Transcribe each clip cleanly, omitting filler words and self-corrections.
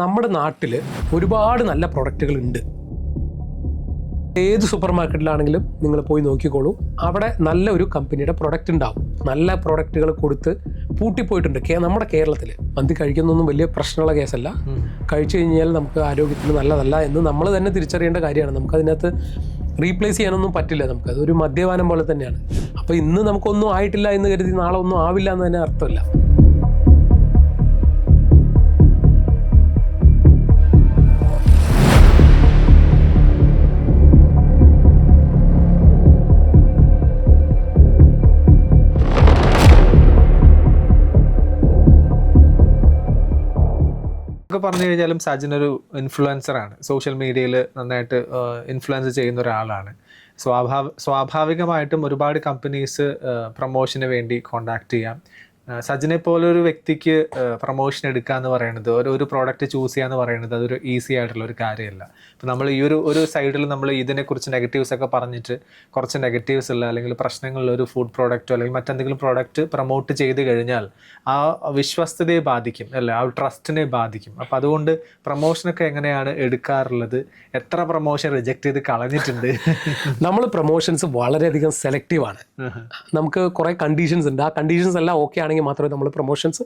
നമ്മുടെ നാട്ടിൽ ഒരുപാട് നല്ല പ്രൊഡക്റ്റുകൾ ഉണ്ട്. ഏത് സൂപ്പർ മാർക്കറ്റിലാണെങ്കിലും നിങ്ങൾ പോയി നോക്കിക്കോളൂ, അവിടെ നല്ല ഒരു കമ്പനിയുടെ പ്രൊഡക്റ്റ് ഉണ്ടാവും. നല്ല പ്രൊഡക്റ്റുകൾ കൊടുത്ത് പൂട്ടിപ്പോയിട്ടുണ്ട്. നമ്മുടെ കേരളത്തിൽ മന്തി കഴിക്കുന്നൊന്നും വലിയ പ്രശ്നമുള്ള കേസല്ല. കഴിച്ചു കഴിഞ്ഞാൽ നമുക്ക് ആരോഗ്യത്തിന് നല്ലതല്ല എന്ന് നമ്മൾ തന്നെ തിരിച്ചറിയേണ്ട കാര്യമാണ്. നമുക്കതിനകത്ത് റീപ്ലേസ് ചെയ്യാനൊന്നും പറ്റില്ല. നമുക്കതൊരു മദ്യപാനം പോലെ തന്നെയാണ്. അപ്പോൾ ഇന്ന് നമുക്കൊന്നും ആയിട്ടില്ല എന്ന് കരുതി നാളെ ഒന്നും ആവില്ല എന്ന് തന്നെ അർത്ഥമില്ല. ഒക്കെ പറഞ്ഞു കഴിഞ്ഞാലും സജിൻ ഒരു ഇൻഫ്ലുവൻസറാണ്. സോഷ്യൽ മീഡിയയിൽ നന്നായിട്ട് ഇൻഫ്ലുവൻസ് ചെയ്യുന്ന ഒരാളാണ്. സ്വാഭാവികമായിട്ടും ഒരുപാട് കമ്പനീസ് പ്രൊമോഷന് വേണ്ടി കോണ്ടാക്ട് ചെയ്യാം. സജിനെ പോലെ ഒരു വ്യക്തിക്ക് പ്രൊമോഷൻ എടുക്കുക എന്ന് പറയുന്നത്, ഒരു പ്രോഡക്റ്റ് ചൂസ് ചെയ്യുക എന്ന് പറയുന്നത് അതൊരു ഈസി ആയിട്ടുള്ള ഒരു കാര്യമല്ല. ഇപ്പം നമ്മൾ ഈ ഒരു സൈഡിൽ നമ്മൾ ഇതിനെക്കുറിച്ച് നെഗറ്റീവ്സ് ഒക്കെ പറഞ്ഞിട്ട് കുറച്ച് നെഗറ്റീവ്സ് ഉള്ള അല്ലെങ്കിൽ പ്രശ്നങ്ങളുള്ള ഒരു ഫുഡ് പ്രോഡക്റ്റോ അല്ലെങ്കിൽ മറ്റെന്തെങ്കിലും പ്രോഡക്റ്റ് പ്രൊമോട്ട് ചെയ്ത് കഴിഞ്ഞാൽ ആ വിശ്വസ്തതയെ ബാധിക്കും, അല്ലേ, ആ ട്രസ്റ്റിനെ ബാധിക്കും. അപ്പം അതുകൊണ്ട് പ്രൊമോഷനൊക്കെ എങ്ങനെയാണ് എടുക്കാറുള്ളത്? എത്ര പ്രൊമോഷൻ റിജക്റ്റ് ചെയ്ത് കളഞ്ഞിട്ടുണ്ട്? നമ്മൾ പ്രൊമോഷൻസ് വളരെയധികം സെലക്റ്റീവാണ്. നമുക്ക് കുറേ കണ്ടീഷൻസ് ഉണ്ട്. ആ കണ്ടീഷൻസ് എല്ലാം ഓക്കെ ആണെങ്കിൽ മാത്രമേ നമ്മൾ പ്രൊമോഷൻസ്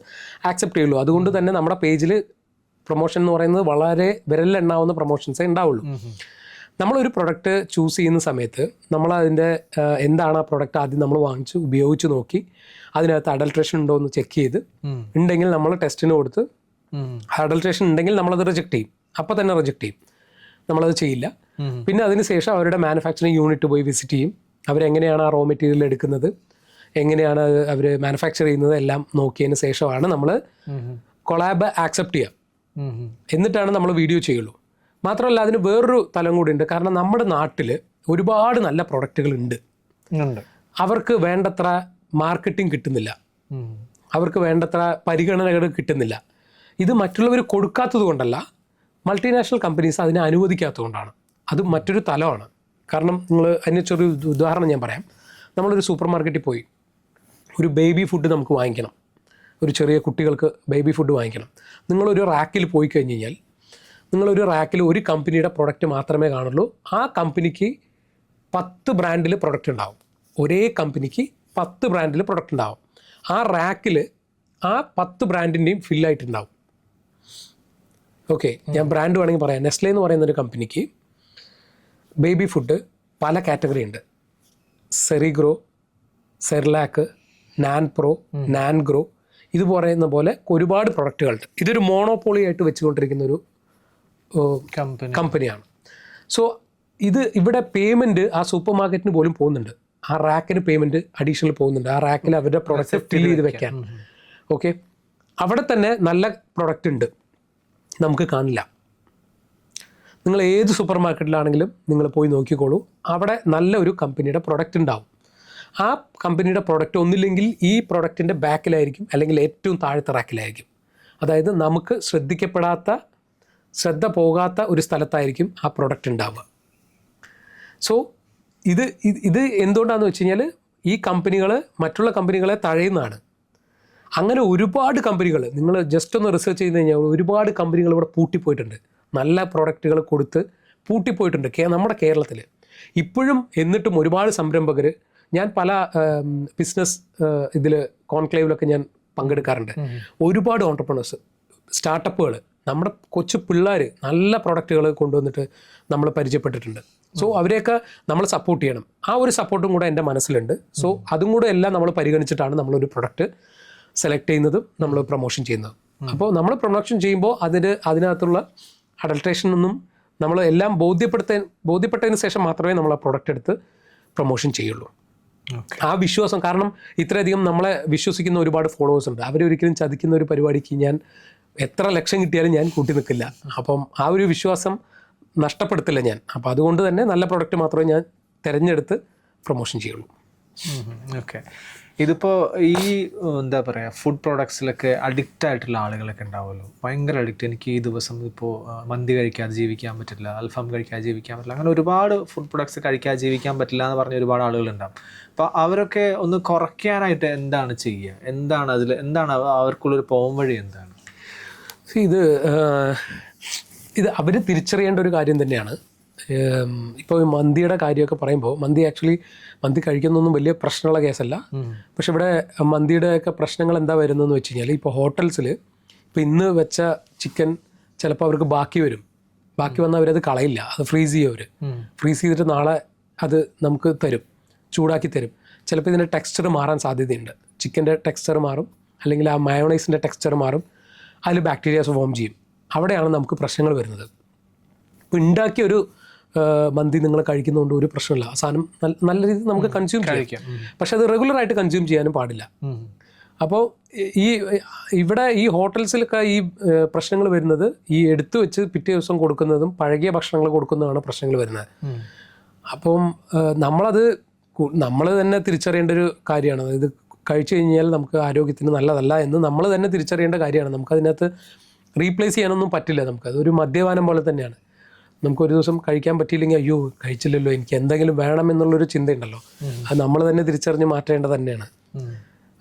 ആക്സെപ്റ്റ് ചെയ്യുള്ളൂ. അതുകൊണ്ട് തന്നെ നമ്മുടെ പേജിൽ പ്രൊമോഷൻ എന്ന് പറയുന്നത് വളരെ വിരലിലെണ്ണാവുന്ന പ്രൊമോഷൻസേ ഉണ്ടാവുള്ളൂ. നമ്മളൊരു പ്രൊഡക്റ്റ് ചൂസ് ചെയ്യുന്ന സമയത്ത് നമ്മൾ അതിൻ്റെ എന്താണ് ആ പ്രൊഡക്റ്റ് ആദ്യം നമ്മൾ വാങ്ങിച്ച് ഉപയോഗിച്ച് നോക്കി അതിനകത്ത് അഡൾട്രേഷൻ ഉണ്ടോ എന്ന് ചെക്ക് ചെയ്ത് ഉണ്ടെങ്കിൽ നമ്മൾ ടെസ്റ്റിന് കൊടുത്ത് അഡൾട്രേഷൻ ഉണ്ടെങ്കിൽ നമ്മളത് റിജക്റ്റ് ചെയ്യും. അപ്പോൾ തന്നെ റിജക്റ്റ് ചെയ്യും, നമ്മളത് ചെയ്യില്ല. പിന്നെ അതിന് ശേഷം അവരുടെ മാനുഫാക്ചറിങ് യൂണിറ്റ് പോയി വിസിറ്റ് ചെയ്യും. അവരെങ്ങനെയാണ് ആ റോ മെറ്റീരിയൽ എടുക്കുന്നത്, എങ്ങനെയാണ് അവർ മാനുഫാക്ചർ ചെയ്യുന്നത് എല്ലാം നോക്കിയതിന് ശേഷമാണ് നമ്മൾ കൊളാബ് ആക്സെപ്റ്റ് ചെയ്യുക. എന്നിട്ടാണ് നമ്മൾ വീഡിയോ ചെയ്യുള്ളൂ. മാത്രമല്ല അതിന് വേറൊരു തലം കൂടി ഉണ്ട്. കാരണം നമ്മുടെ നാട്ടിൽ ഒരുപാട് നല്ല പ്രൊഡക്റ്റുകൾ ഉണ്ട്. അവർക്ക് വേണ്ടത്ര മാർക്കറ്റിംഗ് കിട്ടുന്നില്ല, അവർക്ക് വേണ്ടത്ര പരിഗണനകൾ കിട്ടുന്നില്ല. ഇത് മറ്റുള്ളവർ കൊടുക്കാത്തത് കൊണ്ടല്ല, മൾട്ടിനാഷണൽ കമ്പനീസ് അതിനെ അനുവദിക്കാത്തത് കൊണ്ടാണ്. അത് മറ്റൊരു തലമാണ്. കാരണം നിങ്ങൾ അതിന് ചെറിയൊരു ഉദാഹരണം ഞാൻ പറയാം. നമ്മളൊരു സൂപ്പർ മാർക്കറ്റിൽ പോയി ഒരു ബേബി ഫുഡ് നമുക്ക് വാങ്ങിക്കണം, ഒരു ചെറിയ കുട്ടികൾക്ക് ബേബി ഫുഡ് വാങ്ങിക്കണം. നിങ്ങളൊരു റാക്കിൽ പോയി കഴിഞ്ഞ് കഴിഞ്ഞാൽ നിങ്ങളൊരു റാക്കിൽ ഒരു കമ്പനിയുടെ പ്രൊഡക്റ്റ് മാത്രമേ കാണുള്ളൂ. ആ കമ്പനിക്ക് 10 ബ്രാൻഡിൽ പ്രൊഡക്റ്റ് ഉണ്ടാവും. ഒരേ കമ്പനിക്ക് 10 ബ്രാൻഡിൽ പ്രൊഡക്റ്റ് ഉണ്ടാവും. ആ റാക്കിൽ ആ 10 ബ്രാൻഡിൻ്റെയും ഫില്ലായിട്ടുണ്ടാവും. ഓക്കെ, ഞാൻ ബ്രാൻഡ് വേണമെങ്കിൽ പറയാം. നെസ്ലെ എന്ന് പറയുന്നൊരു കമ്പനിക്ക് ബേബി ഫുഡ് പല കാറ്റഗറി ഉണ്ട്. സെറിഗ്രോ, സെർലാക്ക്, നാൻ പ്രോ, നാൻ ഗ്രോ, ഇത് പറയുന്ന പോലെ ഒരുപാട് പ്രൊഡക്റ്റുകളുണ്ട്. ഇതൊരു മോണോപോളി ആയിട്ട് വെച്ചുകൊണ്ടിരിക്കുന്ന ഒരു കമ്പനിയാണ്. സോ ഇവിടെ പേയ്മെൻറ്റ് ആ സൂപ്പർ മാർക്കറ്റിന് പോലും പോകുന്നുണ്ട്. ആ റാക്കിന് പേയ്മെൻറ്റ് അഡീഷണൽ പോകുന്നുണ്ട്. ആ റാക്കിൽ അവരുടെ പ്രൊഡക്റ്റ് ഫിൽ ചെയ്ത് വെക്കാൻ. ഓക്കെ, അവിടെ തന്നെ നല്ല പ്രൊഡക്റ്റ് ഉണ്ട്, നമുക്ക് കാണില്ല. നിങ്ങൾ ഏത് സൂപ്പർ മാർക്കറ്റിലാണെങ്കിലും നിങ്ങൾ പോയി നോക്കിക്കോളൂ, അവിടെ നല്ല ഒരു കമ്പനിയുടെ പ്രൊഡക്റ്റ് ഉണ്ടാവും. ആ കമ്പനിയുടെ പ്രൊഡക്റ്റ് ഒന്നില്ലെങ്കിൽ ഈ പ്രൊഡക്റ്റിൻ്റെ ബാക്കിലായിരിക്കും, അല്ലെങ്കിൽ ഏറ്റവും താഴത്തെ റാക്കിലായിരിക്കും. അതായത് നമുക്ക് ശ്രദ്ധ പോകാത്ത ഒരു സ്ഥലത്തായിരിക്കും ആ പ്രൊഡക്റ്റ് ഉണ്ടാവുക. സോ ഇത് എന്തുകൊണ്ടാണെന്ന് വെച്ച് കഴിഞ്ഞാൽ ഈ കമ്പനികൾ മറ്റുള്ള കമ്പനികളെ തഴയുന്നതാണ്. അങ്ങനെ ഒരുപാട് കമ്പനികൾ നിങ്ങൾ ജസ്റ്റ് ഒന്ന് റിസർച്ച് ചെയ്ത് കഴിഞ്ഞാൽ ഒരുപാട് കമ്പനികൾ ഇവിടെ പൂട്ടിപ്പോയിട്ടുണ്ട്. നല്ല പ്രൊഡക്റ്റുകൾ കൊടുത്ത് പൂട്ടിപ്പോയിട്ടുണ്ട് നമ്മുടെ കേരളത്തിൽ ഇപ്പോഴും. എന്നിട്ടും ഒരുപാട് സംരംഭകർ, ഞാൻ പല ബിസിനസ് കോൺക്ലേവിലൊക്കെ ഞാൻ പങ്കെടുക്കാറുണ്ട്. ഒരുപാട് ഓൺടർപ്രണേഴ്സ്, സ്റ്റാർട്ടപ്പുകൾ, നമ്മുടെ കൊച്ചു പിള്ളേർ നല്ല പ്രൊഡക്റ്റുകൾ കൊണ്ടുവന്നിട്ട് നമ്മൾ പരിചയപ്പെട്ടിട്ടുണ്ട്. സോ അവരെയൊക്കെ നമ്മൾ സപ്പോർട്ട് ചെയ്യണം. ആ ഒരു സപ്പോർട്ടും കൂടെ എൻ്റെ മനസ്സിലുണ്ട്. സോ അതും കൂടെ എല്ലാം നമ്മൾ പരിഗണിച്ചിട്ടാണ് നമ്മളൊരു പ്രൊഡക്റ്റ് സെലക്ട് ചെയ്യുന്നതും നമ്മൾ പ്രൊമോഷൻ ചെയ്യുന്നതും. അപ്പോൾ നമ്മൾ പ്രൊമോഷൻ ചെയ്യുമ്പോൾ അതിനകത്തുള്ള അഡൾട്രേഷനൊന്നും നമ്മൾ എല്ലാം ബോധ്യപ്പെട്ടതിന് ശേഷം മാത്രമേ നമ്മൾ ആ പ്രൊഡക്റ്റ് എടുത്ത് പ്രൊമോഷൻ ചെയ്യുള്ളൂ. ആ വിശ്വാസം, കാരണം ഇത്രയധികം നമ്മളെ വിശ്വസിക്കുന്ന ഒരുപാട് ഫോളോവേഴ്സ് ഉണ്ട്. അവരൊരിക്കലും ചതിക്കുന്ന ഒരു പരിപാടിക്ക് ഞാൻ എത്ര ലക്ഷം കിട്ടിയാലും ഞാൻ കൂട്ടി നിൽക്കില്ല. അപ്പം ആ ഒരു വിശ്വാസം നഷ്ടപ്പെടുത്തില്ല ഞാൻ. അപ്പം അതുകൊണ്ട് തന്നെ നല്ല പ്രൊഡക്റ്റ് മാത്രമേ ഞാൻ തിരഞ്ഞെടുത്ത് പ്രൊമോഷൻ ചെയ്യുള്ളൂ. ഓക്കെ, ഇതിപ്പോൾ ഈ എന്താ പറയുക, ഫുഡ് പ്രോഡക്ട്സിലൊക്കെ അഡിക്റ്റ് ആയിട്ടുള്ള ആളുകളൊക്കെ ഉണ്ടാവുമല്ലോ, ഭയങ്കര അഡിക്റ്റ്. എനിക്ക് ഈ ദിവസം ഇപ്പോൾ മന്തി കഴിക്കാതെ ജീവിക്കാൻ പറ്റില്ല, അൽഫാം കഴിക്കാതെ ജീവിക്കാൻ പറ്റില്ല, അങ്ങനെ ഒരുപാട് ഫുഡ് പ്രോഡക്ട്സ് കഴിക്കാതെ ജീവിക്കാൻ പറ്റില്ല എന്ന് പറഞ്ഞ ഒരുപാട് ആളുകളുണ്ടാവും. അപ്പോൾ അവരൊക്കെ ഒന്ന് കുറയ്ക്കാനായിട്ട് എന്താണ് ചെയ്യുക? എന്താണ് അവർക്കുള്ളൊരു പോം വഴി എന്താണ്? ഇത് ഇത് അവർ തിരിച്ചറിയേണ്ട ഒരു കാര്യം തന്നെയാണ്. ഇപ്പോൾ മന്തിയുടെ കാര്യമൊക്കെ പറയുമ്പോൾ മന്തി കഴിക്കുന്നൊന്നും വലിയ പ്രശ്നമുള്ള കേസല്ല. പക്ഷെ ഇവിടെ മന്തിയുടെയൊക്കെ പ്രശ്നങ്ങൾ എന്താ വരുന്നതെന്ന് വെച്ച് കഴിഞ്ഞാൽ, ഇപ്പോൾ ഹോട്ടൽസിൽ ഇപ്പോൾ ഇന്ന് വെച്ച ചിക്കൻ ചിലപ്പോൾ അവർക്ക് ബാക്കി വന്നാൽ അവരത് കളയില്ല, അത് ഫ്രീസ് ചെയ്യും. ഫ്രീസ് ചെയ്തിട്ട് നാളെ അത് നമുക്ക് തരും, ചൂടാക്കി തരും. ചിലപ്പോൾ ഇതിൻ്റെ ടെക്സ്ചർ മാറാൻ സാധ്യതയുണ്ട്. ചിക്കൻ്റെ ടെക്സ്ചർ മാറും, അല്ലെങ്കിൽ ആ മയോണൈസിൻ്റെ ടെക്സ്ചർ മാറും, അതിൽ ബാക്ടീരിയാസ് ഫോം ചെയ്യും. അവിടെയാണ് നമുക്ക് പ്രശ്നങ്ങൾ വരുന്നത്. ഇപ്പോൾ ഉണ്ടാക്കിയൊരു മന്തി നിങ്ങൾ കഴിക്കുന്നതുകൊണ്ട് ഒരു പ്രശ്നമില്ല, ആ സാധനം നല്ല രീതിയിൽ നമുക്ക് കൺസ്യൂം ചെയ്യാം. പക്ഷെ അത് റെഗുലറായിട്ട് കൺസ്യൂം ചെയ്യാനും പാടില്ല. അപ്പോൾ ഇവിടെ ഈ ഹോട്ടൽസിലൊക്കെ ഈ പ്രശ്നങ്ങൾ വരുന്നത് ഈ എടുത്തു വെച്ച് പിറ്റേ ദിവസം കൊടുക്കുന്നതും പഴകിയ ഭക്ഷണങ്ങൾ കൊടുക്കുന്നതാണ് പ്രശ്നങ്ങൾ വരുന്നത്. അപ്പം നമ്മൾ തന്നെ തിരിച്ചറിയേണ്ട ഒരു കാര്യമാണ്. ഇത് കഴിച്ചു കഴിഞ്ഞാൽ നമുക്ക് ആരോഗ്യത്തിന് നല്ലതല്ല എന്ന് നമ്മൾ തന്നെ തിരിച്ചറിയേണ്ട കാര്യമാണ്. നമുക്കതിനകത്ത് റീപ്ലേസ് ചെയ്യാനൊന്നും പറ്റില്ല. നമുക്കതൊരു മദ്യപാനം പോലെ തന്നെയാണ്. നമുക്കൊരു ദിവസം കഴിക്കാൻ പറ്റിയില്ലെങ്കിൽ അയ്യോ കഴിച്ചില്ലല്ലോ, എനിക്ക് എന്തെങ്കിലും വേണമെന്നുള്ളൊരു ചിന്തയുണ്ടല്ലോ, അത് നമ്മൾ തന്നെ തിരിച്ചറിഞ്ഞ് മാറ്റേണ്ടത് തന്നെയാണ്.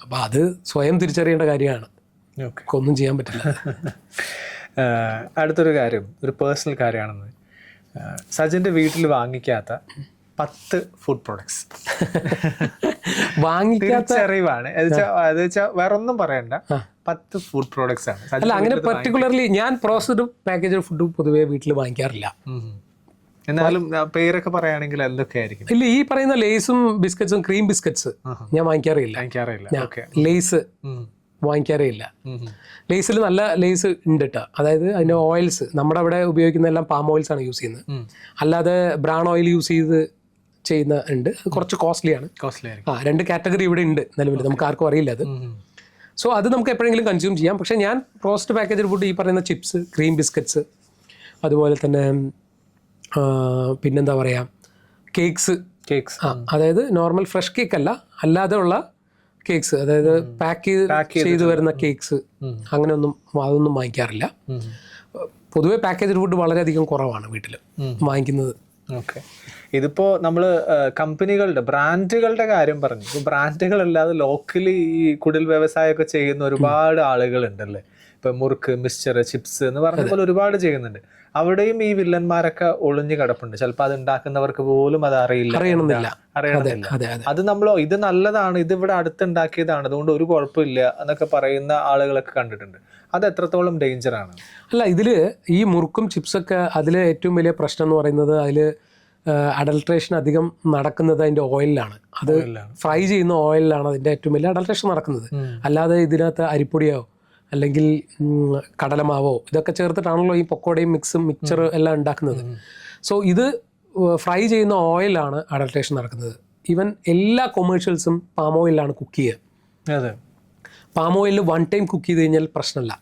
അപ്പം അത് സ്വയം തിരിച്ചറിയേണ്ട കാര്യമാണ്. ഒന്നും ചെയ്യാൻ പറ്റില്ല. അടുത്തൊരു കാര്യം, ഒരു പേഴ്സണൽ കാര്യമാണെന്ന്, സജിൻ്റെ വീട്ടിൽ വാങ്ങിക്കാത്ത 10 ഫുഡ് പ്രോഡക്ട്സ് വാങ്ങിക്കാത്ത അറിവാണ്. വേറെ ഒന്നും പറയണ്ട, 10 ഫുഡ് പ്രോഡക്ട്സ് ആണ്. അല്ല, അങ്ങനെ പെർട്ടിക്കുലർലി ഞാൻ പ്രോസസ്ഡ് പാക്കേജ് ഫുഡ് പൊതുവേ വീട്ടിൽ വാങ്ങിക്കാറില്ല. എന്നാലും പേരൊക്കെ പറയുകയാണെങ്കിൽ എന്തൊക്കെയായിരിക്കും? ഇല്ല, ഈ പറയുന്ന ലേസും ബിസ്ക്കറ്റ്സും ക്രീം ബിസ്ക്കറ്റ്സ് ഞാൻ വാങ്ങിക്കാറില്ല. ലേസ് വാങ്ങിക്കാറേ ഇല്ല. ലേസിൽ നല്ല ലേസ് ഉണ്ട് കേട്ടോ. അതായത് അതിൻ്റെ ഓയിൽസ് നമ്മുടെ അവിടെ ഉപയോഗിക്കുന്ന എല്ലാം പാം ഓയിൽസ് ആണ് യൂസ് ചെയ്യുന്നത്. അല്ലാതെ ബ്രാൺ ഓയിൽ യൂസ് ചെയ്യുന്ന ഉണ്ട്, അത് കുറച്ച് കോസ്റ്റ്ലിയാണ്. 2 കാറ്റഗറി ഇവിടെ ഉണ്ട് നിലവിൽ, നമുക്ക് ആർക്കും അറിയില്ല അത്. സോ അത് നമുക്ക് എപ്പോഴെങ്കിലും കൺസ്യൂം ചെയ്യാം. പക്ഷേ ഞാൻ റോസ്റ്റ് പാക്കേജ് ഫുഡ്, ഈ പറയുന്ന ചിപ്സ്, ക്രീം ബിസ്ക്കറ്റ്സ്, അതുപോലെ തന്നെ പിന്നെന്താ പറയുക, കേക്ക്സ്, അതായത് നോർമൽ ഫ്രഷ് കേക്ക് അല്ല, അല്ലാതെ ഉള്ള കേക്ക്സ്, അതായത് പാക്ക് ചെയ്ത് വരുന്ന കേക്ക്സ്, അങ്ങനെയൊന്നും അതൊന്നും വാങ്ങിക്കാറില്ല. പൊതുവെ പാക്കേജ് ഫുഡ് വളരെയധികം കുറവാണ് വീട്ടിൽ വാങ്ങിക്കുന്നത്. ഓക്കെ, ഇതിപ്പോൾ നമ്മൾ കമ്പനികളുടെ ബ്രാൻഡുകളുടെ കാര്യം പറഞ്ഞു. ഇപ്പോൾ ബ്രാൻഡുകളല്ലാതെ ലോക്കലി ഈ കുടിൽ വ്യവസായമൊക്കെ ചെയ്യുന്ന ഒരുപാട് ആളുകളുണ്ടല്ലേ. ഇപ്പം മുറുക്ക്, മിക്സ്ചർ, ചിപ്സ് എന്ന് പറഞ്ഞ പോലെ ഒരുപാട് ചെയ്യുന്നുണ്ട്. അവിടെയും ഈ വില്ലന്മാരൊക്കെ ഒളിഞ്ഞു കിടപ്പുണ്ട്. ചിലപ്പോൾ അത് ഉണ്ടാക്കുന്നവർക്ക് പോലും അത് അറിയണമെന്നില്ല. അത് ഇത് നല്ലതാണ്, ഇത് ഇവിടെ അടുത്തുണ്ടാക്കിയതാണ്, അതുകൊണ്ട് ഒരു കുഴപ്പമില്ല എന്നൊക്കെ പറയുന്ന ആളുകളൊക്കെ കണ്ടിട്ടുണ്ട്. അത് എത്രത്തോളം ഡേഞ്ചറാണ്? അല്ല, ഇതിൽ ഈ മുറുക്കും ചിപ്സൊക്കെ അതിൽ ഏറ്റവും വലിയ പ്രശ്നം എന്ന് പറയുന്നത്, അതിൽ അഡൾട്രേഷൻ അധികം നടക്കുന്നത് അതിൻ്റെ ഓയിലിലാണ്. അത് ഫ്രൈ ചെയ്യുന്ന ഓയിലിലാണ് അതിൻ്റെ ഏറ്റവും വലിയ അഡൾട്രേഷൻ നടക്കുന്നത്. അല്ലാതെ ഇതിനകത്ത് അരിപ്പൊടിയോ അല്ലെങ്കിൽ കടലമാവോ ഇതൊക്കെ ചേർത്തിട്ടാണല്ലോ ഈ പക്കോടയും മിക്സർ എല്ലാം ഉണ്ടാക്കുന്നത്. സോ ഇത് ഫ്രൈ ചെയ്യുന്ന ഓയിലാണ് അഡൾട്രേഷൻ നടക്കുന്നത്. ഈവൻ എല്ലാ കൊമേഴ്ഷ്യൽസും പാം ഓയിലാണ് കുക്ക് ചെയ്യുക. പാം ഓയിലിൽ 1 ടൈം കുക്ക് ചെയ്ത് കഴിഞ്ഞാൽ പ്രശ്നമല്ല.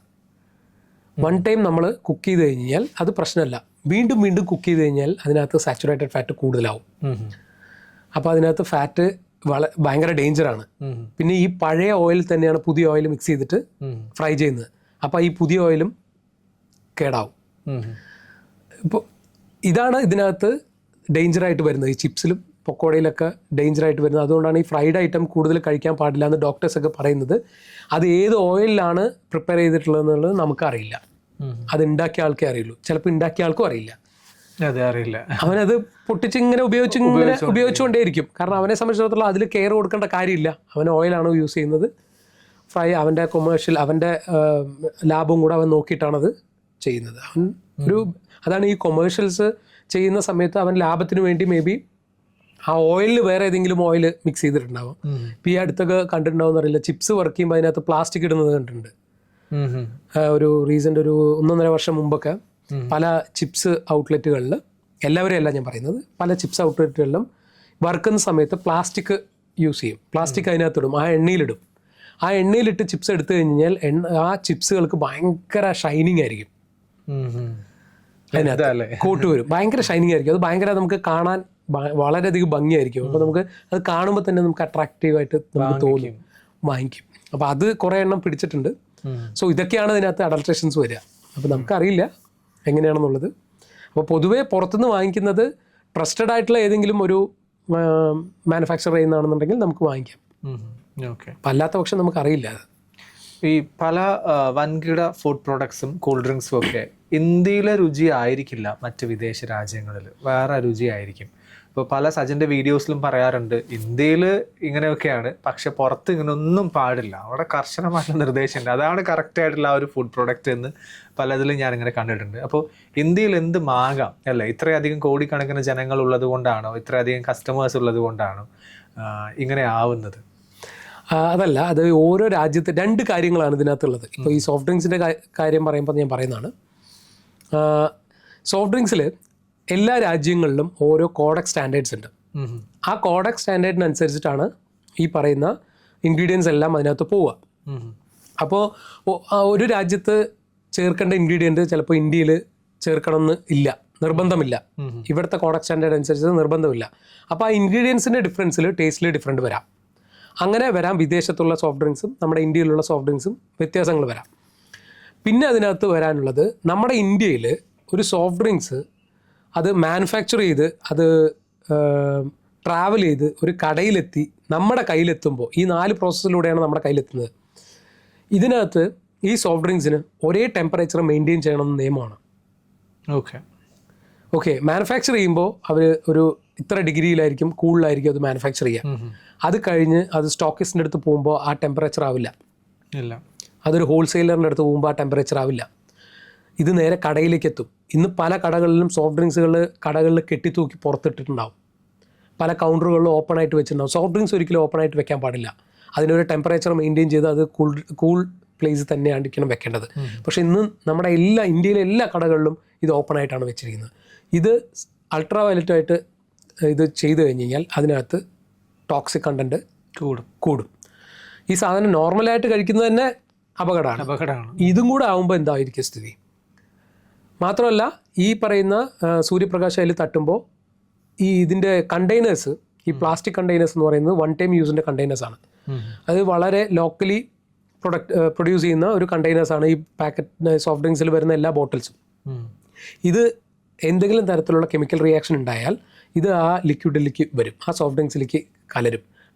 1 ടൈം നമ്മൾ കുക്ക് ചെയ്ത് കഴിഞ്ഞാൽ അത് പ്രശ്നമല്ല. വീണ്ടും വീണ്ടും കുക്ക് ചെയ്ത് കഴിഞ്ഞാൽ അതിനകത്ത് സാച്ചുറേറ്റഡ് ഫാറ്റ് കൂടുതലാവും. അപ്പോൾ അതിനകത്ത് ഫാറ്റ് ഭയങ്കര ഡേഞ്ചറാണ്. പിന്നെ ഈ പഴയ ഓയിൽ തന്നെയാണ് പുതിയ ഓയിൽ മിക്സ് ചെയ്തിട്ട് ഫ്രൈ ചെയ്യുന്നത്. അപ്പോൾ ഈ പുതിയ ഓയിലും കേടാവും. ഇപ്പോൾ ഇതാണ് ഇതിനകത്ത് ഡേഞ്ചറായിട്ട് വരുന്നത്. ഈ ചിപ്സിലും പക്കോടയിലൊക്കെ ഡേഞ്ചറായിട്ട് വരുന്നത്. അതുകൊണ്ടാണ് ഈ ഫ്രൈഡ് ഐറ്റം കൂടുതൽ കഴിക്കാൻ പാടില്ല എന്ന് ഡോക്ടേഴ്സൊക്കെ പറയുന്നത്. അത് ഏത് ഓയിലാണ് പ്രിപ്പയർ ചെയ്തിട്ടുള്ളതെന്നുള്ളത് നമുക്കറിയില്ല. അത് ഉണ്ടാക്കിയ ആൾക്കേ അറിയുള്ളൂ. ചിലപ്പോൾ ഉണ്ടാക്കിയ ആൾക്കും അറിയില്ല. അവനത് പൊട്ടിച്ചിങ്ങനെ ഉപയോഗിച്ചുകൊണ്ടേയിരിക്കും. കാരണം അവനെ സംബന്ധിച്ചിടത്തോളം അതിൽ കെയർ കൊടുക്കേണ്ട കാര്യമില്ല. അവൻ ഓയിലാണോ യൂസ് ചെയ്യുന്നത്, അവൻ്റെ കൊമേഴ്ഷ്യൽ, അവൻ്റെ ലാഭം കൂടെ അവൻ നോക്കിയിട്ടാണത് ചെയ്യുന്നത്. അതാണ് ഈ കൊമേഴ്ഷ്യൽസ് ചെയ്യുന്ന സമയത്ത് അവൻ ലാഭത്തിന് വേണ്ടി മേ ബി ആ ഓയിലിൽ വേറെ ഏതെങ്കിലും ഓയിൽ മിക്സ് ചെയ്തിട്ടുണ്ടാവും. ഇപ്പോൾ ഈ അടുത്തൊക്കെ കണ്ടിട്ടുണ്ടാവും എന്നറിയില്ല, ചിപ്സ് വർക്ക് ചെയ്യുമ്പോൾ അതിനകത്ത് പ്ലാസ്റ്റിക് ഇടുന്നത് കണ്ടിട്ടുണ്ട്. ഒരു റീസെൻ്റ് ഒരു 1.5 വർഷം മുമ്പൊക്കെ പല ചിപ്സ് ഔട്ട്ലെറ്റുകളിൽ, എല്ലാവരും അല്ല ഞാൻ പറയുന്നത്, പല ചിപ്സ് ഔട്ട്ലെറ്റുകളിലും വറുക്കുന്ന സമയത്ത് പ്ലാസ്റ്റിക് യൂസ് ചെയ്യും. പ്ലാസ്റ്റിക് അതിനകത്തിടും, ആ എണ്ണയിലിടും. ആ എണ്ണയിലിട്ട് ചിപ്സ് എടുത്തു കഴിഞ്ഞാൽ ആ ചിപ്സുകൾക്ക് ഭയങ്കര ഷൈനിങ് ആയിരിക്കും. അതിനകത്ത് കോട്ട് വരും, ഭയങ്കര ഷൈനിങ് ആയിരിക്കും. അത് ഭയങ്കര നമുക്ക് കാണാൻ വളരെയധികം ഭംഗിയായിരിക്കും. അപ്പോൾ നമുക്ക് അത് കാണുമ്പോൾ തന്നെ നമുക്ക് അട്രാക്റ്റീവായിട്ട് നമുക്ക് തോന്നും, വാങ്ങിക്കും. അപ്പോൾ അത് കുറേ എണ്ണം പിടിച്ചിട്ടുണ്ട്. സോ ഇതൊക്കെയാണ് ഇതിനകത്ത് അഡൾട്രേഷൻസ് വരിക. അപ്പോൾ നമുക്കറിയില്ല എങ്ങനെയാണെന്നുള്ളത്. അപ്പോൾ പൊതുവേ പുറത്തുനിന്ന് വാങ്ങിക്കുന്നത് ട്രസ്റ്റഡ് ആയിട്ടുള്ള ഏതെങ്കിലും ഒരു മാനുഫാക്ചർ ചെയ്യുന്നതാണെന്നുണ്ടെങ്കിൽ നമുക്ക് വാങ്ങിക്കാം. അപ്പം അല്ലാത്ത പക്ഷം നമുക്കറിയില്ല. ഈ പല വൻകിട ഫുഡ് പ്രോഡക്ട്സും കൂൾ ഡ്രിങ്ക്സും ഒക്കെ ഇന്ത്യയിലെ രുചി ആയിരിക്കില്ല മറ്റ് വിദേശ രാജ്യങ്ങളിൽ, വേറെ രുചി ആയിരിക്കും. ഇപ്പോൾ പല സജിൻ്റെ വീഡിയോസിലും പറയാറുണ്ട് ഇന്ത്യയിൽ ഇങ്ങനെയൊക്കെയാണ്, പക്ഷെ പുറത്ത് ഇങ്ങനെയൊന്നും പാടില്ല, അവിടെ കർശനമായിട്ടുള്ള നിർദ്ദേശമുണ്ട്, അതാണ് കറക്റ്റായിട്ടുള്ള ആ ഒരു ഫുഡ് പ്രോഡക്റ്റ് എന്ന് പലതിലും ഞാനിങ്ങനെ കണ്ടിട്ടുണ്ട്. അപ്പോൾ ഇന്ത്യയിൽ എന്ത് മാകാം അല്ലേ? ഇത്രയധികം കോടിക്കണക്കിന് ജനങ്ങൾ ഉള്ളത് കൊണ്ടാണോ, ഇത്രയധികം കസ്റ്റമേഴ്സ് ഉള്ളത് കൊണ്ടാണോ ഇങ്ങനെ ആവുന്നത്? അതല്ല, അത് ഓരോ രാജ്യത്ത് രണ്ട് കാര്യങ്ങളാണ് ഇതിനകത്തുള്ളത്. ഇപ്പോൾ ഈ സോഫ്റ്റ് ഡ്രിങ്ക്സിൻ്റെ കാര്യം പറയുമ്പോൾ ഞാൻ പറയുന്നതാണ്, സോഫ്റ്റ് ഡ്രിങ്ക്സിൽ എല്ലാ രാജ്യങ്ങളിലും ഓരോ കോഡക്സ് സ്റ്റാൻഡേർഡ്സ് ഉണ്ട്. ആ കോഡക്സ് സ്റ്റാൻഡേർഡിനനുസരിച്ചിട്ടാണ് ഈ പറയുന്ന ഇൻഗ്രീഡിയൻസ് എല്ലാം അതിനകത്ത് പോവുക. അപ്പോൾ ഒരു രാജ്യത്ത് ചേർക്കേണ്ട ഇൻഗ്രീഡിയൻറ്റ് ചിലപ്പോൾ ഇന്ത്യയിൽ ചേർക്കണമെന്ന് ഇല്ല, നിർബന്ധമില്ല. ഇവിടുത്തെ കോഡക്സ് സ്റ്റാൻഡേർഡ് അനുസരിച്ച് നിർബന്ധമില്ല. അപ്പോൾ ആ ഇൻഗ്രീഡിയൻസിൻ്റെ ഡിഫറൻസിൽ ടേസ്റ്റിൽ ഡിഫറൻറ്റ് വരാം. അങ്ങനെ വരാം. വിദേശത്തുള്ള സോഫ്റ്റ് ഡ്രിങ്ക്സും നമ്മുടെ ഇന്ത്യയിലുള്ള സോഫ്റ്റ് ഡ്രിങ്ക്സും വ്യത്യാസങ്ങൾ വരാം. പിന്നെ അതിനകത്ത് വരാനുള്ളത്, നമ്മുടെ ഇന്ത്യയിൽ ഒരു സോഫ്റ്റ് ഡ്രിങ്ക്സ് അത് മാനുഫാക്ചർ ചെയ്ത് അത് ട്രാവൽ ചെയ്ത് ഒരു കടയിലെത്തി നമ്മുടെ കയ്യിലെത്തുമ്പോൾ ഈ 4 പ്രോസസ്സിലൂടെയാണ് നമ്മുടെ കയ്യിലെത്തുന്നത്. ഇതിനകത്ത് ഈ സോഫ്റ്റ് ഡ്രിങ്ക്സിന് ഒരേ ടെമ്പറേച്ചർ മെയിൻറ്റെയിൻ ചെയ്യണമെന്ന് നിയമമാണ്. ഓക്കെ, മാനുഫാക്ചർ ചെയ്യുമ്പോൾ അവർ ഒരു ഇത്ര ഡിഗ്രിയിലായിരിക്കും, കൂളിലായിരിക്കും അത് മാനുഫാക്ചർ ചെയ്യുക. അത് കഴിഞ്ഞ് അത് സ്റ്റോക്കിസ്റ്റിൻ്റെ അടുത്ത് പോകുമ്പോൾ ആ ടെമ്പറേച്ചർ ആവില്ല. അതൊരു ഹോൾസെയിലറിൻ്റെ അടുത്ത് പോകുമ്പോൾ ആ ടെമ്പറേച്ചർ ആവില്ല. ഇത് നേരെ കടയിലേക്ക് എത്തും. ഇന്ന് പല കടകളിലും സോഫ്റ്റ് ഡ്രിങ്ക്സുകൾ കടകളിൽ കെട്ടിത്തൂക്കി പുറത്തിട്ടിട്ടുണ്ടാവും. പല കൗണ്ടറുകളിലും ഓപ്പൺ ആയിട്ട് വെച്ചിട്ടുണ്ടാവും. സോഫ്റ്റ് ഡ്രിങ്ക്സ് ഒരിക്കലും ഓപ്പൺ ആയിട്ട് വെക്കാൻ പാടില്ല. അതിനൊരു ടെമ്പറേച്ചർ മെയിൻറ്റെയിൻ ചെയ്ത് അത് കൂൾ പ്ലേസ് തന്നെയായിരിക്കണം വെക്കേണ്ടത്. പക്ഷേ ഇന്ന് നമ്മുടെ ഇന്ത്യയിലെ എല്ലാ കടകളിലും ഇത് ഓപ്പൺ ആയിട്ടാണ് വെച്ചിരിക്കുന്നത്. ഇത് അൾട്രാ വയലറ്റായിട്ട് ഇത് ചെയ്ത് കഴിഞ്ഞ് കഴിഞ്ഞാൽ അതിനകത്ത് ടോക്സിക് കണ്ടൻറ്റ് കൂടും. ഈ സാധനം നോർമലായിട്ട് കഴിക്കുന്നത് തന്നെ അപകടമാണ്. ഇതും കൂടെ ആകുമ്പോൾ എന്തായിരിക്കും സ്ഥിതി? മാത്രമല്ല, ഈ പറയുന്ന സൂര്യപ്രകാശം അതിൽ തട്ടുമ്പോൾ ഇതിൻ്റെ കണ്ടെയ്നേഴ്സ്, ഈ പ്ലാസ്റ്റിക് കണ്ടെയ്നേഴ്സ് എന്ന് പറയുന്നത് 1 ടൈം യൂസിൻ്റെ കണ്ടെയ്നേഴ്സാണ്. അത് വളരെ ലോക്കലി പ്രൊഡ്യൂസ് ചെയ്യുന്ന ഒരു കണ്ടെയ്നേഴ്സാണ് ഈ പാക്കറ്റ് സോഫ്റ്റ് ഡ്രിങ്ക്സിൽ വരുന്ന എല്ലാ ബോട്ടിൽസും. ഇത് എന്തെങ്കിലും തരത്തിലുള്ള കെമിക്കൽ റിയാക്ഷൻ ഉണ്ടായാൽ ഇത് ആ ലിക്വിഡിലേക്ക് വരും, ആ സോഫ്റ്റ് ഡ്രിങ്ക്സിലേക്ക്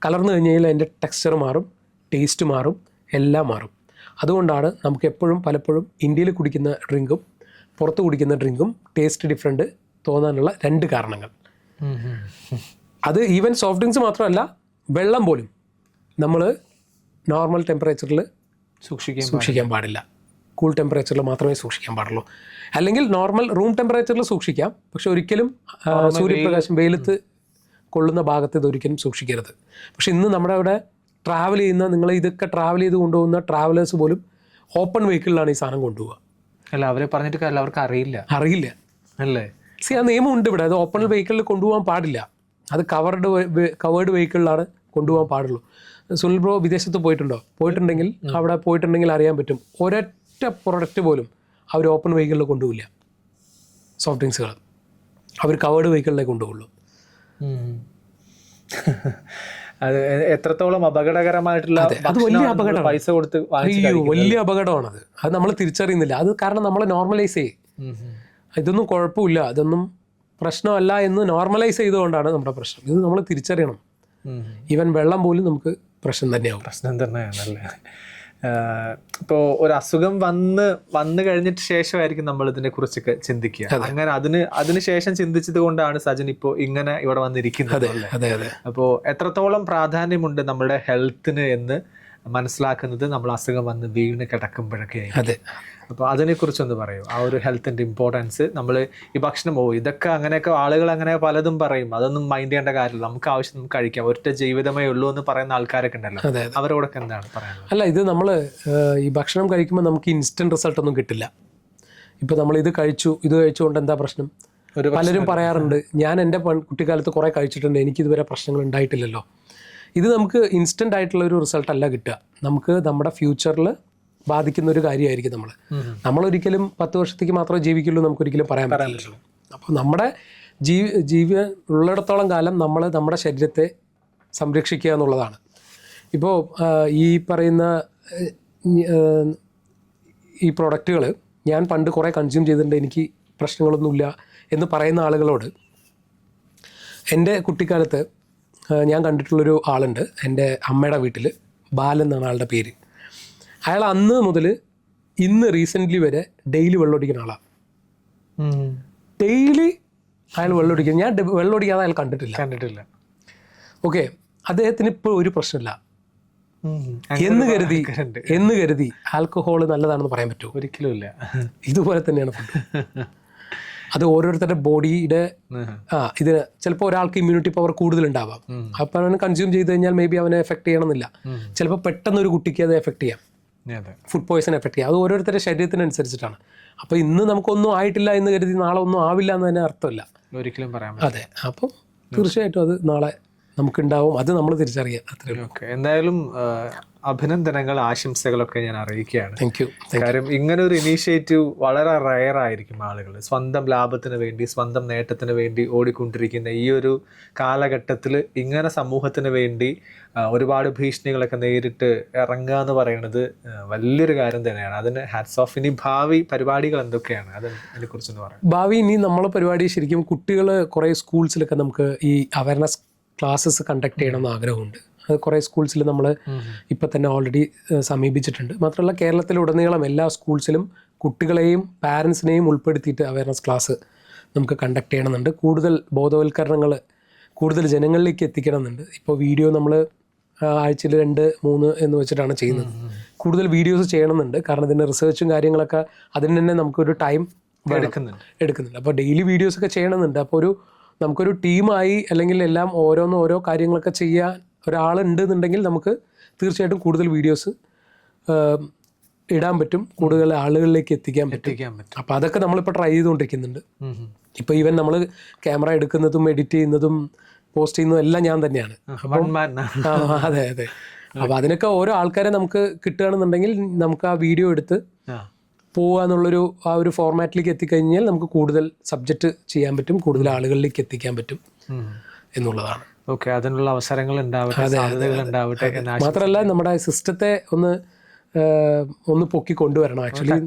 കലർന്നു കഴിഞ്ഞാൽ അതിൻ്റെ ടെക്സ്ചർ മാറും, ടേസ്റ്റ് മാറും, എല്ലാം മാറും. അതുകൊണ്ടാണ് നമുക്ക് പലപ്പോഴും ഇന്ത്യയിൽ കുടിക്കുന്ന ഡ്രിങ്കും പുറത്ത് കുടിക്കുന്ന ഡ്രിങ്കും ടേസ്റ്റ് ഡിഫറൻറ്റ് തോന്നാനുള്ള 2 കാരണങ്ങൾ. അത് ഈവൻ സോഫ്റ്റ് ഡ്രിങ്ക്സ് മാത്രമല്ല, വെള്ളം പോലും നമ്മൾ നോർമൽ ടെമ്പറേച്ചറിൽ സൂക്ഷിക്കാൻ പാടില്ല. കൂൾ ടെമ്പറേച്ചറിൽ മാത്രമേ സൂക്ഷിക്കാൻ പാടുള്ളൂ. അല്ലെങ്കിൽ നോർമൽ റൂം ടെമ്പറേച്ചറിൽ സൂക്ഷിക്കാം, പക്ഷെ ഒരിക്കലും സൂര്യപ്രകാശം വെയിലത്ത് കൊള്ളുന്ന ഭാഗത്ത് ഇതൊരിക്കലും സൂക്ഷിക്കരുത്. പക്ഷെ ഇന്ന് നമ്മുടെ അവിടെ ട്രാവൽ ചെയ്യുന്ന, നിങ്ങൾ ഇതൊക്കെ ട്രാവൽ ചെയ്ത് കൊണ്ടുപോകുന്ന ട്രാവലേഴ്സ് പോലും ഓപ്പൺ വെഹിക്കിളിലാണ് ഈ സാധനം കൊണ്ടുപോകുക. അല്ല, അവരെ പറഞ്ഞിട്ട് അവർക്ക് അറിയില്ല അല്ലേ? ആ നിയമം ഉണ്ട് ഇവിടെ. അത് ഓപ്പൺ വെഹിക്കിളിൽ കൊണ്ടുപോകാൻ പാടില്ല. അത് കവേർഡ് വെഹിക്കിളിലാണ് കൊണ്ടുപോകാൻ പാടുള്ളൂ. സുനിൽ ബ്രോ വിദേശത്ത് പോയിട്ടുണ്ടെങ്കിൽ അവിടെ പോയിട്ടുണ്ടെങ്കിൽ അറിയാൻ പറ്റും, ഒരൊറ്റ പ്രൊഡക്റ്റ് പോലും അവർ ഓപ്പൺ വെഹിക്കിളിൽ കൊണ്ടുപോകില്ല. സോഫ്റ്റ് ഡ്രിങ്ക്സുകൾ അവർ കവേർഡ് വെഹിക്കിളിലേ കൊണ്ടുപോകുള്ളൂ. അത് എത്രത്തോളം അപകടകരമായിട്ടുള്ള, അത് വലിയ അപകടമാണ്, പൈസ കൊടുത്ത് വലിയ അപകടമാണത്. അത് നമ്മൾ തിരിച്ചറിയുന്നില്ല. അത് കാരണം നമ്മൾ നോർമലൈസ് ചെയ്യും, ഇതൊന്നും കുഴപ്പമില്ല, ഇതൊന്നും പ്രശ്നമല്ല എന്ന് നോർമലൈസ് ചെയ്തുകൊണ്ടാണ് നമ്മുടെ പ്രശ്നം. ഇത് നമ്മൾ തിരിച്ചറിയണം. ഈവൻ വെള്ളം പോലും നമുക്ക് പ്രശ്നം തന്നെയാണല്ലേ? ഇപ്പോൾ ഒരു അസുഖം വന്നു കഴിഞ്ഞിട്ട് ശേഷമായിരിക്കും നമ്മൾ ഇതിനെ കുറിച്ചൊക്കെ ചിന്തിക്കുക. അങ്ങനെ അതിന് ശേഷം ചിന്തിച്ചത് കൊണ്ടാണ് സജൻ ഇപ്പോൾ ഇങ്ങനെ ഇവിടെ വന്നിരിക്കുന്നത്. അപ്പോൾ എത്രത്തോളം പ്രാധാന്യമുണ്ട് നമ്മുടെ ഹെൽത്തിന് എന്ന് മനസ്സിലാക്കുന്നത് നമ്മൾ അസുഖം വന്ന് വീണ് കിടക്കുമ്പോഴൊക്കെ ആയിരിക്കും. അപ്പോൾ അതിനെക്കുറിച്ചൊന്ന് പറയൂ, ആ ഒരു ഹെൽത്തിൻ്റെ ഇമ്പോർട്ടൻസ്. നമ്മൾ ഈ ഭക്ഷണം ഇതൊക്കെ അങ്ങനെയൊക്കെ ആളുകൾ അങ്ങനെ പലതും പറയും, അതൊന്നും മൈൻഡ് ചെയ്യേണ്ട കാര്യമില്ല, നമുക്ക് ആവശ്യം നമുക്ക് കഴിക്കാം, ഒറ്റ ജീവിതമേ ഉള്ളൂ എന്ന് പറയുന്ന ആൾക്കാരൊക്കെ ഉണ്ടല്ലോ, അവരോടൊക്കെ എന്താണ് പറയുന്നത്? അല്ല, ഇത് നമ്മൾ ഈ ഭക്ഷണം കഴിക്കുമ്പോൾ നമുക്ക് ഇൻസ്റ്റൻറ്റ് റിസൾട്ടൊന്നും കിട്ടില്ല. ഇപ്പോൾ നമ്മൾ ഇത് കഴിച്ചുകൊണ്ട് എന്താ പ്രശ്നം? പലരും പറയാറുണ്ട്, ഞാൻ എൻ്റെ കുട്ടിക്കാലത്ത് കുറേ കഴിച്ചിട്ടുണ്ട്, എനിക്കിതുവരെ പ്രശ്നങ്ങൾ ഉണ്ടായിട്ടില്ലല്ലോ. ഇത് നമുക്ക് ഇൻസ്റ്റൻ്റ് ആയിട്ടുള്ളൊരു റിസൾട്ടല്ല കിട്ടുക. നമുക്ക് നമ്മുടെ ഫ്യൂച്ചറിൽ ബാധിക്കുന്ന ഒരു കാര്യമായിരിക്കും. നമ്മളൊരിക്കലും 10 വർഷത്തേക്ക് മാത്രമേ ജീവിക്കുള്ളൂ, നമുക്കൊരിക്കലും പറയാൻ പറ്റില്ലല്ലോ. അപ്പോൾ നമ്മുടെ ജീവൻ ഉള്ളിടത്തോളം കാലം നമ്മൾ നമ്മുടെ ശരീരത്തെ സംരക്ഷിക്കുക എന്നുള്ളതാണ്. ഇപ്പോൾ ഈ പറയുന്ന ഈ പ്രൊഡക്റ്റുകൾ ഞാൻ പണ്ട് കുറേ കൺസ്യൂം ചെയ്തിട്ടുണ്ട്, എനിക്ക് പ്രശ്നങ്ങളൊന്നുമില്ല എന്ന് പറയുന്ന ആളുകളോട്, എൻ്റെ കുട്ടിക്കാലത്ത് ഞാൻ കണ്ടിട്ടുള്ളൊരു ആളുണ്ട്, എൻ്റെ അമ്മയുടെ വീട്ടിൽ, ബാലൻ എന്നാണ് ആളുടെ പേര്. അയാൾ അന്ന് മുതൽ ഇന്ന് റീസെൻ്റ്ലി വരെ ഡെയിലി വെള്ളമൊടിക്കുന്ന ആളാണ്. ഡെയിലി അയാൾ വെള്ളമൊടിക്കുക. ഞാൻ വെള്ളമൊടിക്കാതെ അയാൾ കണ്ടിട്ടില്ല. ഓക്കെ, അദ്ദേഹത്തിന് ഇപ്പോൾ ഒരു പ്രശ്നമില്ല എന്ന് കരുതി ആൽക്കഹോൾ നല്ലതാണെന്ന് പറയാൻ പറ്റുമോ? ഒരിക്കലും ഇല്ല. ഇതുപോലെ തന്നെയാണ് ഫുഡ്. അത് ഓരോരുത്തരുടെ ബോഡിയുടെ ഇത് ചിലപ്പോൾ ഒരാൾക്ക് ഇമ്മ്യൂണിറ്റി പവർ കൂടുതലുണ്ടാവാം. അപ്പം അവന് കൺസ്യൂം ചെയ്ത് കഴിഞ്ഞാൽ മേ ബി അവനെ എഫക്ട് ചെയ്യണമെന്നില്ല. ചിലപ്പോൾ പെട്ടെന്ന് ഒരു കുട്ടിക്ക് അത് എഫക്ട് ചെയ്യാം, ഫുഡ് പോയ്സൺ എഫക്ട് ചെയ്യാം. അത് ഓരോരുത്തരുടെ ശരീരത്തിനനുസരിച്ചിട്ടാണ്. അപ്പോൾ ഇന്ന് നമുക്കൊന്നും ആയിട്ടില്ല എന്ന് കരുതി നാളെ ഒന്നും ആവില്ല എന്ന് തന്നെ അർത്ഥമില്ല. ഒരിക്കലും പറയാം. അതെ, അപ്പം തീർച്ചയായിട്ടും അത് നാളെ നമുക്കുണ്ടാവും. അത് നമ്മൾ തിരിച്ചറിയാം. അത്രയും. ഓക്കെ, എന്തായാലും അഭിനന്ദനങ്ങൾ, ആശംസകളൊക്കെ ഞാൻ അറിയിക്കുകയാണ്. Thank you. കാര്യം ഇങ്ങനെ ഒരു ഇനീഷ്യേറ്റീവ് വളരെ റയർ ആയിരിക്കും. ആളുകൾ സ്വന്തം ലാഭത്തിന് വേണ്ടി, സ്വന്തം നേട്ടത്തിന് വേണ്ടി ഓടിക്കൊണ്ടിരിക്കുന്ന ഈ ഒരു കാലഘട്ടത്തിൽ ഇങ്ങനെ സമൂഹത്തിന് വേണ്ടി ഒരുപാട് ഭീഷണികളൊക്കെ നേരിട്ട് ഇറങ്ങുക എന്ന് പറയുന്നത് വലിയൊരു കാര്യം തന്നെയാണ്. അതിന് ഹാറ്റ്സ് ഓഫ്. ഇനി ഭാവി പരിപാടികൾ എന്തൊക്കെയാണ്, അതിനെക്കുറിച്ചൊന്ന് പറയാം. ഭാവി ഇനി നമ്മളെ പരിപാടി ശരിക്കും കുട്ടികൾ കുറേ സ്കൂൾസിലൊക്കെ നമുക്ക് ഈ അവയർനെസ് ക്ലാസ്സസ് കണ്ടക്ട് ചെയ്യണമെന്ന് ആഗ്രഹമുണ്ട്. അത് കുറേ സ്കൂൾസിൽ നമ്മൾ ഇപ്പം തന്നെ ഓൾറെഡി സമീപിച്ചിട്ടുണ്ട്. മാത്രമല്ല കേരളത്തിലുടനീളം എല്ലാ സ്കൂൾസിലും കുട്ടികളെയും പാരൻസിനെയും ഉൾപ്പെടുത്തിയിട്ട് അവയർനെസ് ക്ലാസ് നമുക്ക് കണ്ടക്ട് ചെയ്യണമെന്നുണ്ട്. കൂടുതൽ ബോധവൽക്കരണങ്ങൾ കൂടുതൽ ജനങ്ങളിലേക്ക് എത്തിക്കണമെന്നുണ്ട്. ഇപ്പോൾ വീഡിയോ നമ്മൾ ആഴ്ചയിൽ 2-3 എന്ന് വെച്ചിട്ടാണ് ചെയ്യുന്നത്. കൂടുതൽ വീഡിയോസ് ചെയ്യണമെന്നുണ്ട്. കാരണം ഇതിൻ്റെ റിസർച്ചും കാര്യങ്ങളൊക്കെ അതിന് തന്നെ നമുക്കൊരു ടൈം എടുക്കുന്നുണ്ട്. അപ്പോൾ ഡെയിലി വീഡിയോസൊക്കെ ചെയ്യണമെന്നുണ്ട്. അപ്പോൾ നമുക്കൊരു ടീമായി അല്ലെങ്കിൽ എല്ലാം ഓരോ കാര്യങ്ങളൊക്കെ ചെയ്യാൻ ഒരാളുണ്ട് എന്നുണ്ടെങ്കിൽ നമുക്ക് തീർച്ചയായിട്ടും കൂടുതൽ വീഡിയോസ് ഇടാൻ പറ്റും, കൂടുതൽ ആളുകളിലേക്ക് എത്തിക്കാൻ പറ്റും. അപ്പോൾ അതൊക്കെ നമ്മളിപ്പോൾ ട്രൈ ചെയ്തുകൊണ്ടിരിക്കുന്നുണ്ട്. ഇപ്പോൾ ഈവൻ നമ്മൾ ക്യാമറ എടുക്കുന്നതും എഡിറ്റ് ചെയ്യുന്നതും പോസ്റ്റ് ചെയ്യുന്നതും എല്ലാം ഞാൻ തന്നെയാണ്. അതെ. അപ്പോൾ അതിനൊക്കെ ഓരോ ആൾക്കാരെ നമുക്ക് കിട്ടുകയാണെന്നുണ്ടെങ്കിൽ നമുക്ക് ആ വീഡിയോ എടുത്ത് പോവുക എന്നുള്ളൊരു ആ ഒരു ഫോർമാറ്റിലേക്ക് എത്തിക്കഴിഞ്ഞാൽ നമുക്ക് കൂടുതൽ സബ്ജക്റ്റ് ചെയ്യാൻ പറ്റും, കൂടുതൽ ആളുകളിലേക്ക് എത്തിക്കാൻ പറ്റും എന്നുള്ളതാണ്. ഓക്കെ, അതിനുള്ള അവസരങ്ങൾ ഉണ്ടാവട്ടെ. മാത്രമല്ല നമ്മുടെ സിസ്റ്റത്തെ ഒന്ന് പൊക്കി കൊണ്ടുവരണം. ആക്ച്വലി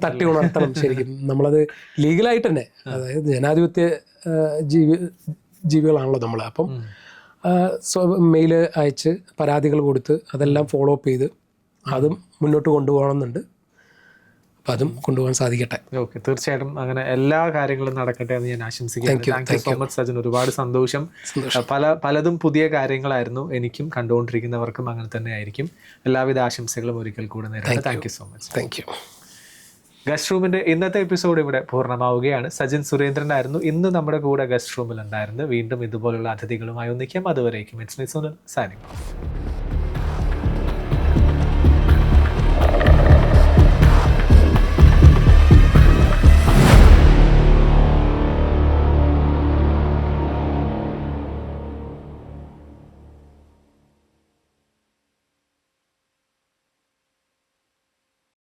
തട്ടി ഉണർത്തണം ശരിക്കും. നമ്മളത് ലീഗലായിട്ട് തന്നെ, അതായത് ജനാധിപത്യ ജീവികളാണല്ലോ നമ്മൾ. അപ്പം മെയിൽ അയച്ച് പരാതികൾ കൊടുത്ത് അതെല്ലാം ഫോളോ അപ്പ് ചെയ്ത് അതും മുന്നോട്ട് കൊണ്ടുപോകണമെന്നുണ്ട്. അപ്പം അതും കൊണ്ടുപോകാൻ സാധിക്കട്ടെ. ഓക്കെ, തീർച്ചയായിട്ടും അങ്ങനെ എല്ലാ കാര്യങ്ങളും നടക്കട്ടെ എന്ന് ഞാൻ ആശംസിക്കുന്നു. Thank you so much Sajin. ഒരുപാട് സന്തോഷം. പലതും പുതിയ കാര്യങ്ങളായിരുന്നു. എനിക്കും കണ്ടുകൊണ്ടിരിക്കുന്നവർക്കും അങ്ങനെ തന്നെ ആയിരിക്കും. എല്ലാവിധ ആശംസകളും ഒരിക്കൽ കൂടെ നേരിടുന്നു. Thank you so much. Thank you. Guest റൂമിന്റെ ഇന്നത്തെ എപ്പിസോഡ് ഇവിടെ പൂർണ്ണമാവുകയാണ്. സജിൻ സുരേന്ദ്രനായിരുന്നു ഇന്ന് നമ്മുടെ കൂടെ ഗസ്റ്റ് റൂമിൽ ഉണ്ടായിരുന്നു. വീണ്ടും ഇതുപോലുള്ള അതിഥികളുമായി ഒന്നിക്കാം. അതുവരേക്കും it's me Sonal signing off.